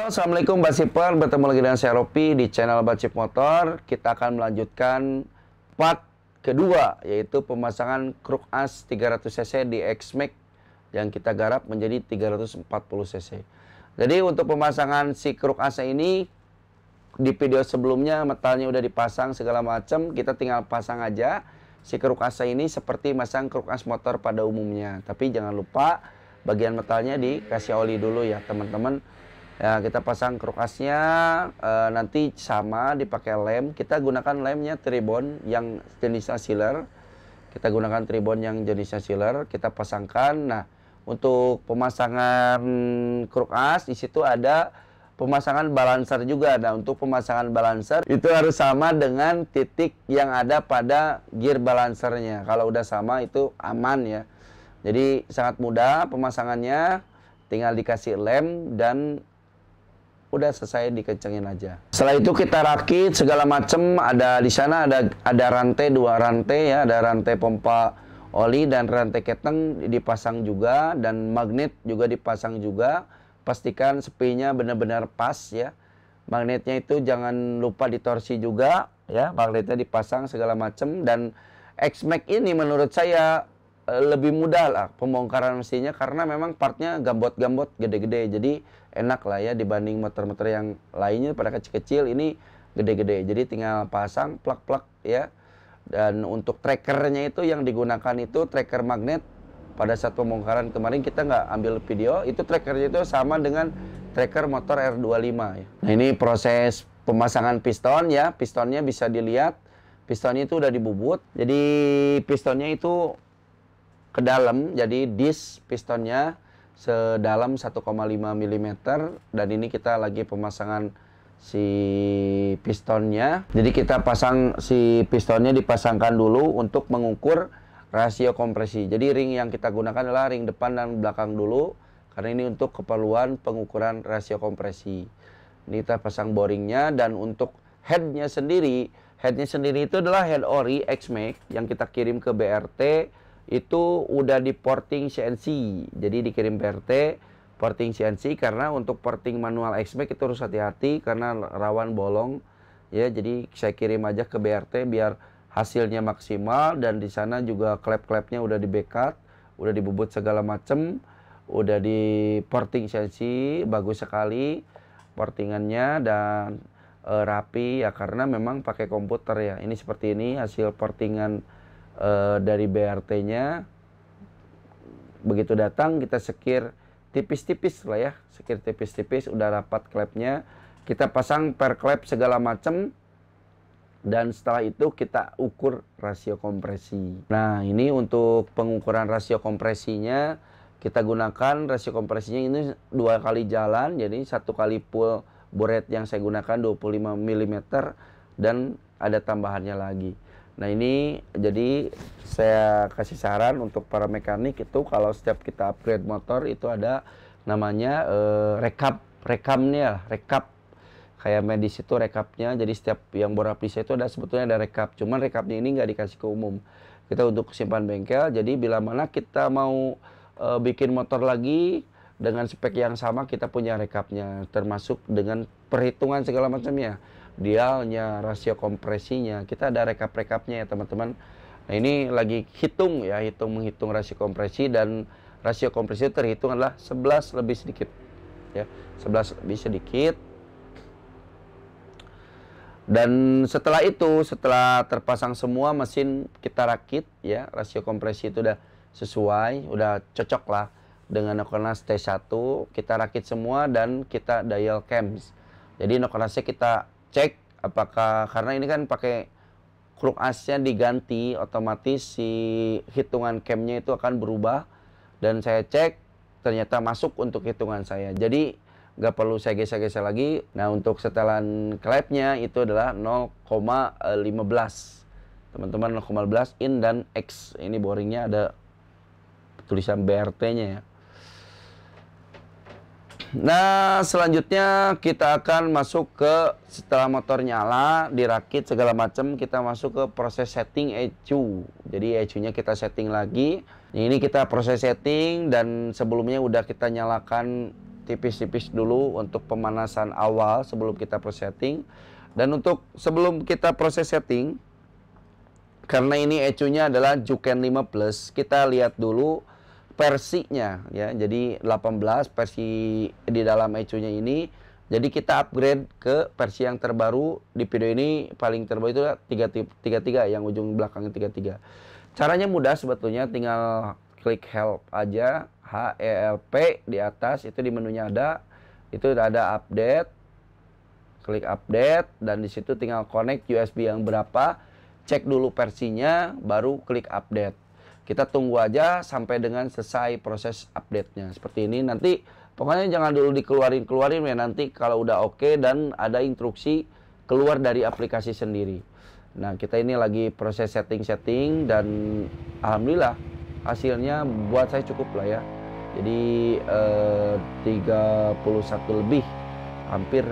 Halo, assalamualaikum Mbak Sipar. Bertemu lagi dengan saya Ropi di channel Bacip Motor. Kita akan melanjutkan part kedua, yaitu pemasangan kruk as 300 cc di X-Max yang kita garap menjadi 340 cc. Jadi untuk pemasangan si kruk as ini, di video sebelumnya metalnya udah dipasang segala macam, kita tinggal pasang aja si kruk as ini seperti masang kruk as motor pada umumnya. Tapi jangan lupa bagian metalnya dikasih oli dulu ya teman-teman. Ya, kita pasang kruk asnya, nanti sama dipakai lem. Kita gunakan lemnya tribon yang jenisnya sealer. Kita gunakan tribon yang jenisnya sealer. Kita pasangkan. Nah, untuk pemasangan kruk as di situ ada pemasangan balancer juga. Nah, untuk pemasangan balancer itu harus sama dengan titik yang ada pada gear balancernya. Kalau udah sama itu aman ya. Jadi sangat mudah pemasangannya. Tinggal dikasih lem dan udah selesai, dikencengin aja. Setelah itu kita rakit segala macem. Ada di sana ada rantai, dua rantai ya, ada rantai pompa oli dan rantai keteng dipasang juga, dan magnet juga dipasang juga. Pastikan sepinya benar-benar pas ya. Magnetnya itu jangan lupa ditorsi juga ya, magnetnya dipasang segala macem. Dan X-Max ini menurut saya lebih mudah lah pembongkaran mesinnya, karena memang partnya gambot-gambot gede-gede, jadi enak lah ya dibanding motor-motor yang lainnya pada kecil-kecil, ini gede-gede, jadi tinggal pasang plak-plak ya. Dan untuk trackernya itu yang digunakan itu tracker magnet. Pada saat pembongkaran kemarin kita nggak ambil video, itu trackernya itu sama dengan tracker motor R25 ya. Nah, ini proses pemasangan piston ya, pistonnya bisa dilihat, pistonnya itu udah dibubut, jadi pistonnya itu ke dalam, jadi dis pistonnya sedalam 1,5 mm, dan ini kita lagi pemasangan si pistonnya. Jadi kita pasang si pistonnya, dipasangkan dulu untuk mengukur rasio kompresi. Jadi ring yang kita gunakan adalah ring depan dan belakang dulu, karena ini untuk keperluan pengukuran rasio kompresi. Ini kita pasang boringnya. Dan untuk headnya sendiri itu adalah head ori X-Max yang kita kirim ke BRT. Itu udah di porting CNC, jadi dikirim BRT porting CNC, karena untuk porting manual X-Max itu harus hati-hati karena rawan bolong ya. Jadi saya kirim aja ke BRT biar hasilnya maksimal, dan di sana juga klep-klepnya udah di-backup, udah dibubut segala macem, udah di porting CNC, bagus sekali portingannya dan rapi ya, karena memang pakai komputer ya. Ini seperti ini hasil portingan dari BRT-nya. Begitu datang kita sekir tipis-tipis lah ya, sekir tipis-tipis, udah rapat klepnya, kita pasang per klep segala macam, dan setelah itu kita ukur rasio kompresi. Nah, ini untuk pengukuran rasio kompresinya kita gunakan rasio kompresinya ini 2 kali jalan, jadi 1 kali pull buret yang saya gunakan 25 mm dan ada tambahannya lagi. Nah, ini jadi saya kasih saran untuk para mekanik itu, kalau setiap kita upgrade motor itu ada namanya rekamnya, rekap. Kayak medis itu rekapnya, jadi setiap yang bor aplis itu ada, sebetulnya ada rekap. Cuman rekapnya ini nggak dikasih ke umum. Kita untuk simpan bengkel, jadi bila mana kita mau bikin motor lagi dengan spek yang sama, kita punya rekapnya, termasuk dengan perhitungan segala macamnya, dialnya, rasio kompresinya, kita ada rekap-rekapnya ya teman-teman. Nah, ini lagi hitung ya, menghitung rasio kompresi, dan rasio kompresi terhitung adalah 11 lebih sedikit ya, 11 lebih sedikit. Dan setelah itu, setelah terpasang semua mesin kita rakit ya, rasio kompresi itu udah sesuai, udah cocok lah dengan Nokonas T1, kita rakit semua dan kita dial cams. Jadi Nokonasnya kita cek apakah, karena ini kan pakai kruk asnya diganti, otomatis si hitungan camnya itu akan berubah, dan saya cek ternyata masuk untuk hitungan saya, jadi nggak perlu saya geser-geser lagi. Nah, untuk setelan klepnya itu adalah 0,15 teman-teman, 0,15 in dan X. Ini boringnya ada tulisan BRT-nya ya. Nah, selanjutnya kita akan masuk ke, setelah motor nyala, dirakit segala macam, kita masuk ke proses setting ECU. Jadi ECU-nya kita setting lagi. Ini kita proses setting, dan sebelumnya udah kita nyalakan tipis-tipis dulu untuk pemanasan awal sebelum kita proses setting. Dan untuk sebelum kita proses setting, karena ini ECU-nya adalah Juken 5 Plus, kita lihat dulu versinya ya. Jadi 18 versi di dalam ECU-nya ini. Jadi kita upgrade ke versi yang terbaru. Di video ini paling terbaru itu 33 yang ujung belakangnya 33. Caranya mudah sebetulnya, tinggal klik help aja, HELP di atas, itu di menunya ada. Itu ada update. Klik update dan di situ tinggal connect USB yang berapa, cek dulu versinya, baru klik update. Kita tunggu aja sampai dengan selesai proses update-nya. Seperti ini, nanti pokoknya jangan dulu dikeluarin ya, nanti kalau udah oke dan ada instruksi keluar dari aplikasi sendiri. Nah, kita ini lagi proses setting dan alhamdulillah hasilnya buat saya cukup lah ya. Jadi 31 lebih. Hampir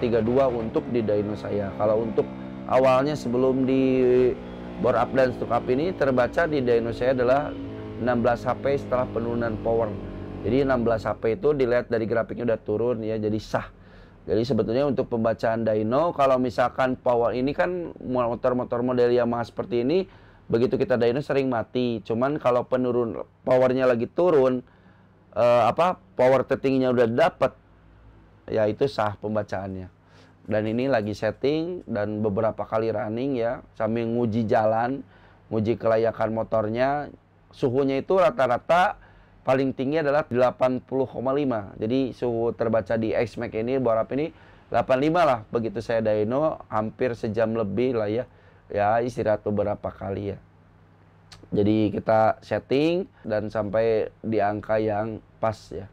32 untuk di dyno saya. Kalau untuk awalnya sebelum di bore up dan stroke up ini terbaca di dyno saya adalah 16 HP setelah penurunan power. Jadi 16 HP itu dilihat dari grafiknya udah turun ya, jadi sah. Jadi sebetulnya untuk pembacaan dyno, kalau misalkan power ini kan motor-motor model Yamaha seperti ini, begitu kita dyno sering mati. Cuman kalau penurun powernya lagi turun, power settingnya udah dapet, ya itu sah pembacaannya. Dan ini lagi setting dan beberapa kali running ya, sambil nguji jalan, nguji kelayakan motornya. Suhunya itu rata-rata paling tinggi adalah 80,5. Jadi suhu terbaca di XMAX ini, bore up ini 85 lah. Begitu saya dyno hampir sejam lebih lah ya. Ya istirahat beberapa kali ya. Jadi kita setting dan sampai di angka yang pas ya.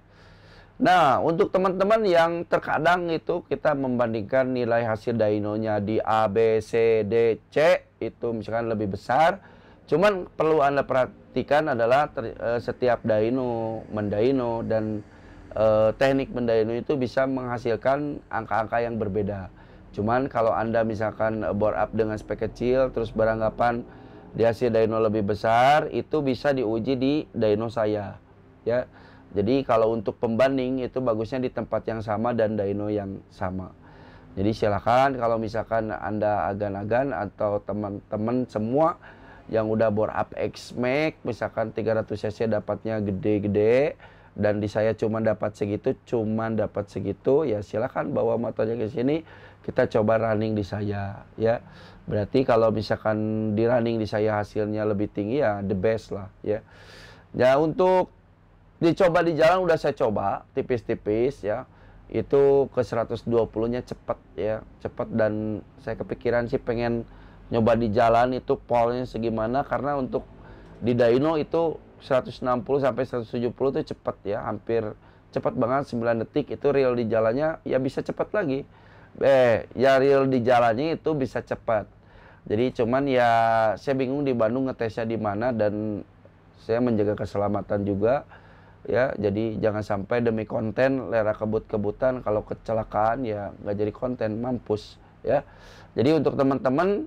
Nah, untuk teman-teman yang terkadang itu kita membandingkan nilai hasil dynonya di A, B, C, D, C, itu misalkan lebih besar. Cuman perlu Anda perhatikan adalah setiap dyno, mendyno, dan teknik mendyno itu bisa menghasilkan angka-angka yang berbeda. Cuman kalau Anda misalkan bore up dengan spek kecil, terus beranggapan di hasil dyno lebih besar, itu bisa diuji di dyno saya. Ya. Jadi kalau untuk pembanding itu bagusnya di tempat yang sama dan dyno yang sama. Jadi silakan kalau misalkan Anda agan-agan atau teman-teman semua yang udah bore up XMAX, misalkan 300 cc dapatnya gede-gede dan di saya cuma dapat segitu, ya silakan bawa motornya ke sini, kita coba running di saya ya. Berarti kalau misalkan di running di saya hasilnya lebih tinggi ya the best lah ya. Ya untuk dicoba di jalan udah saya coba tipis-tipis ya. Itu ke 120-nya cepet ya, cepet, dan saya kepikiran sih pengen nyoba di jalan itu polnya segimana, karena untuk di dyno itu 160 sampai 170 itu cepet ya, hampir cepet banget 9 detik. Itu real di jalannya ya bisa cepet lagi. Ya real di jalannya itu bisa cepat. Jadi cuman ya saya bingung di Bandung ngetesnya di mana, dan saya menjaga keselamatan juga ya. Jadi jangan sampai demi konten lera kebut-kebutan, kalau kecelakaan ya nggak jadi konten, mampus ya. Jadi untuk teman-teman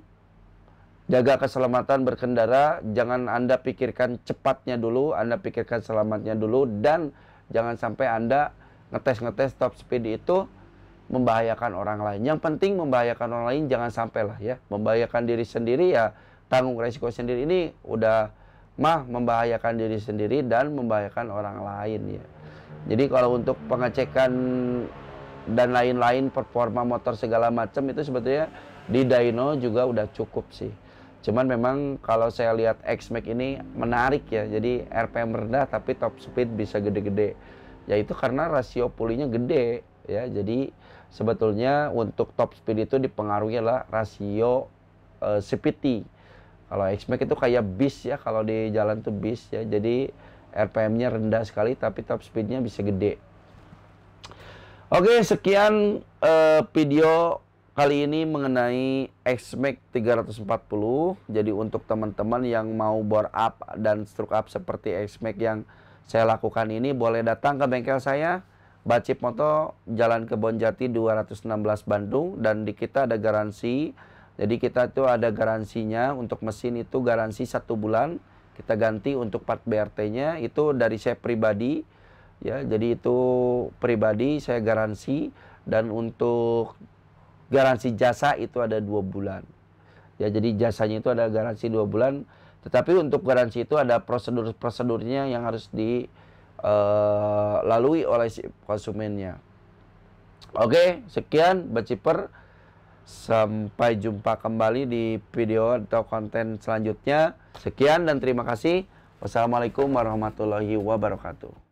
jaga keselamatan berkendara, jangan Anda pikirkan cepatnya dulu, Anda pikirkan selamatnya dulu, dan jangan sampai Anda ngetes top speed itu membahayakan orang lain. Yang penting membahayakan orang lain jangan sampai lah ya. Membahayakan diri sendiri ya tanggung resiko sendiri. Ini udah membahayakan diri sendiri dan membahayakan orang lain ya. Jadi kalau untuk pengecekan dan lain-lain performa motor segala macam itu sebetulnya di dyno juga udah cukup sih. Cuman memang kalau saya lihat XMAX ini menarik ya. Jadi RPM rendah tapi top speed bisa gede-gede. Ya itu karena rasio pulinya gede ya. Jadi sebetulnya untuk top speed itu dipengaruhi lah rasio CVT. Kalau XMAX itu kayak bis ya, kalau di jalan tuh bis ya. Jadi RPM-nya rendah sekali tapi top speed-nya bisa gede. Oke, sekian video kali ini mengenai XMAX 340. Jadi untuk teman-teman yang mau bore up dan stroke up seperti XMAX yang saya lakukan ini, boleh datang ke bengkel saya, Bacip Moto, Jalan Kebonjati 216 Bandung, dan di kita ada garansi. Jadi kita tuh ada garansinya untuk mesin itu garansi 1 bulan. Kita ganti untuk part BRT-nya itu dari saya pribadi. Ya, jadi itu pribadi saya garansi, dan untuk garansi jasa itu ada 2 bulan. Ya, jadi jasanya itu ada garansi 2 bulan, tetapi untuk garansi itu ada prosedur-prosedurnya yang harus dilalui oleh si konsumennya. Oke, sekian Baciper. Sampai jumpa kembali di video atau konten selanjutnya. Sekian dan terima kasih. Wassalamualaikum warahmatullahi wabarakatuh.